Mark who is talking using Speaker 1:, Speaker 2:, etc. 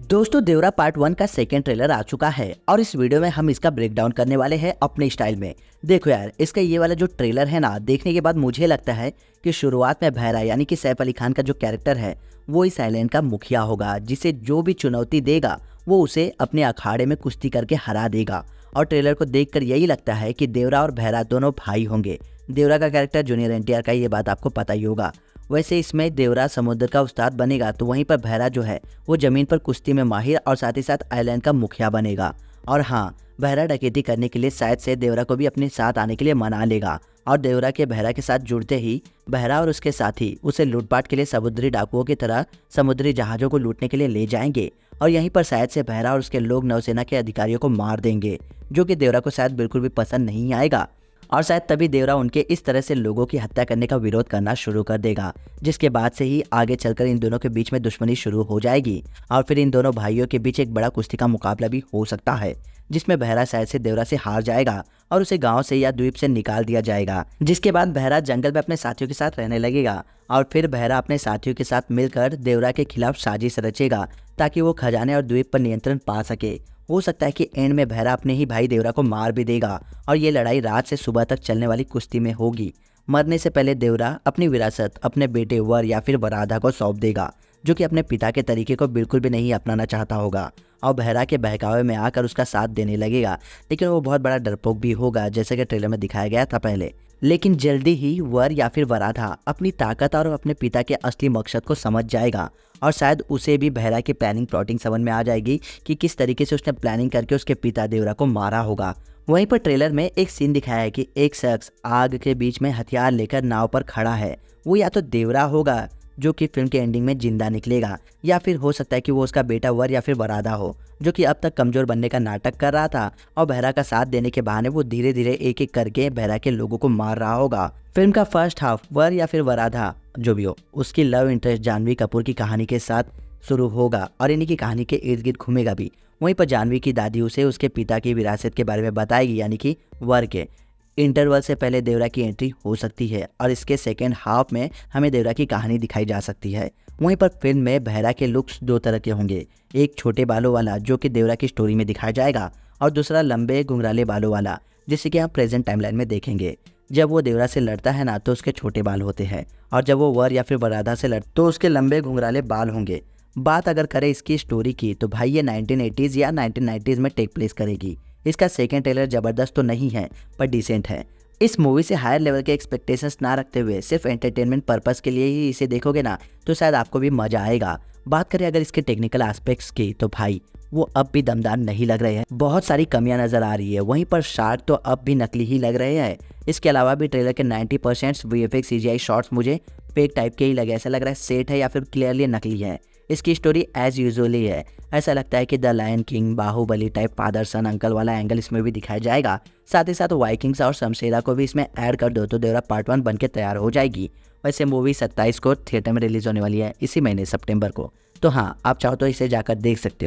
Speaker 1: दोस्तों देवरा पार्ट 1 का second trailer आ चुका है और इस वीडियो में हम इसका ब्रेक डाउन करने वाले हैं अपने स्टाइल में। देखो यार, इसका ये वाला जो ट्रेलर है ना, देखने के बाद मुझे लगता है कि शुरुआत में बहरा यानी कि सैफ अली खान का जो कैरेक्टर है वो इस आइलैंड का मुखिया होगा, जिसे जो भी चुनौती देगा वो उसे अपने अखाड़े में कुश्ती करके हरा देगा। और ट्रेलर को देखकर यही लगता है कि देवरा और बहरा दोनों भाई होंगे। देवरा का कैरेक्टर जूनियर एनटीआर का, ये बात आपको पता ही होगा। वैसे इसमें देवरा समुद्र का उस्ताद बनेगा, तो वहीं पर बहरा जो है वो जमीन पर कुश्ती में माहिर और साथ ही साथ आइलैंड का मुखिया बनेगा। और हाँ, बहरा डकैती करने के लिए शायद से देवरा को भी अपने साथ आने के लिए मना लेगा और देवरा के बहरा के साथ जुड़ते ही बहरा और उसके साथी उसे लूटपाट के लिए समुद्री डाकुओं की तरह समुद्री जहाज़ों को लूटने के लिए ले जाएंगे। और यहीं पर शायद से बहरा और उसके लोग नौसेना के अधिकारियों को मार देंगे, जो कि देवरा को शायद बिल्कुल भी पसंद नहीं आएगा। और शायद तभी देवरा उनके इस तरह से लोगों की हत्या करने का विरोध करना शुरू कर देगा, जिसके बाद से ही आगे चलकर इन दोनों के बीच में दुश्मनी शुरू हो जाएगी और फिर इन दोनों भाइयों के बीच एक बड़ा कुश्ती का मुकाबला भी हो सकता है, जिसमें बहरा शायद से देवरा से हार जाएगा और उसे गांव से या द्वीप से निकाल दिया जाएगा। जिसके बाद बहरा जंगल में अपने साथियों के साथ रहने लगेगा और फिर बहरा अपने साथियों के साथ मिलकर देवरा के खिलाफ साजिश रचेगा ताकि वो खजाने और द्वीप पर नियंत्रण पा सके। हो सकता है कि एंड में बहरा अपने ही भाई देवरा को मार भी देगा और ये लड़ाई रात से सुबह तक चलने वाली कुश्ती में होगी। मरने से पहले देवरा अपनी विरासत अपने बेटे वर या फिर वराधा को सौंप देगा, जो कि अपने पिता के तरीके को बिल्कुल भी नहीं अपनाना चाहता होगा और बहरा के बहकावे में आकर उसका साथ देने लगेगा। लेकिन वो बहुत बड़ा डरपोक भी होगा, जैसे कि ट्रेलर में दिखाया गया था पहले। लेकिन जल्दी ही वर या फिर वराधा अपनी ताकत और अपने पिता के असली मकसद को समझ जाएगा और शायद उसे भी बहरा की प्लानिंग प्लॉटिंग समझ में आ जाएगी कि किस तरीके से उसने प्लानिंग करके उसके पिता देवरा को मारा होगा। वहीं पर ट्रेलर में एक सीन दिखाया है कि एक शख्स आग के बीच में हथियार लेकर नाव पर खड़ा है। वो या तो देवरा होगा जो कि फिल्म के एंडिंग में जिंदा निकलेगा, या फिर हो सकता है कि वो उसका बेटा वर या फिर वराधा हो, जो कि अब तक कमजोर बनने का नाटक कर रहा था और बहरा का साथ देने के बहाने वो धीरे धीरे एक एक करके बहरा के लोगों को मार रहा होगा। फिल्म का फर्स्ट हाफ वर या फिर वराधा जो भी हो, उसकी लव इंटरेस्ट जानवी कपूर की कहानी के साथ शुरू होगा और इन्हीं की कहानी के इर्द गिर्द घूमेगा भी। वहीं पर जानवी की दादी उसे उसके पिता की विरासत के बारे में बताएगी, यानी कि वर के। इंटरवल से पहले देवरा की एंट्री हो सकती है और इसके सेकेंड हाफ में हमें देवरा की कहानी दिखाई जा सकती है। वहीं पर फिल्म में बहरा के लुक्स दो तरह के होंगे, एक छोटे बालों वाला जो कि देवरा की स्टोरी में दिखाया जाएगा और दूसरा लंबे घुंघराले बालों वाला, जिसे कि हम प्रेजेंट टाइमलाइन में देखेंगे। जब वो देवरा से लड़ता है ना, तो उसके छोटे बाल होते हैं और जब वो वर या फिर वराधा से लड़ता तो उसके लंबे घुंघराले बाल होंगे। बात अगर करें इसकी स्टोरी की, तो भाई ये 1980s या 1990s में टेक प्लेस करेगी। इसका सेकेंड ट्रेलर जबरदस्त तो नहीं है पर डिसेंट है। इस मूवी से हायर लेवल के एक्सपेक्टेशंस ना रखते हुए सिर्फ एंटरटेनमेंट पर्पस के लिए ही इसे देखोगे ना, तो शायद आपको भी मजा आएगा। बात करें अगर इसके टेक्निकल एस्पेक्ट्स की, तो भाई वो अब भी दमदार नहीं लग रहे हैं, बहुत सारी कमियां नजर आ रही है। वहीं पर शार्क तो अब भी नकली ही लग रहे हैं। इसके अलावा भी ट्रेलर के 90% VFX CGI शॉट्स मुझे फेक टाइप के ही लगे, ऐसा लग रहा है सेट है या फिर क्लियरली नकली है। इसकी स्टोरी एज यूजुअली है, ऐसा लगता है कि the lion king Baahubali type father son uncle वाला एंगल इसमें भी दिखाया जाएगा। साथ ही साथ वाइकिंग्स और शमशेरा को भी इसमें ऐड कर दो तो देवरा पार्ट 1 बनके तैयार हो जाएगी। वैसे मूवी 27 को थिएटर में रिलीज होने वाली है, इसी महीने सितंबर को। तो हाँ, आप चाहो तो इसे जाकर देख सकते हो।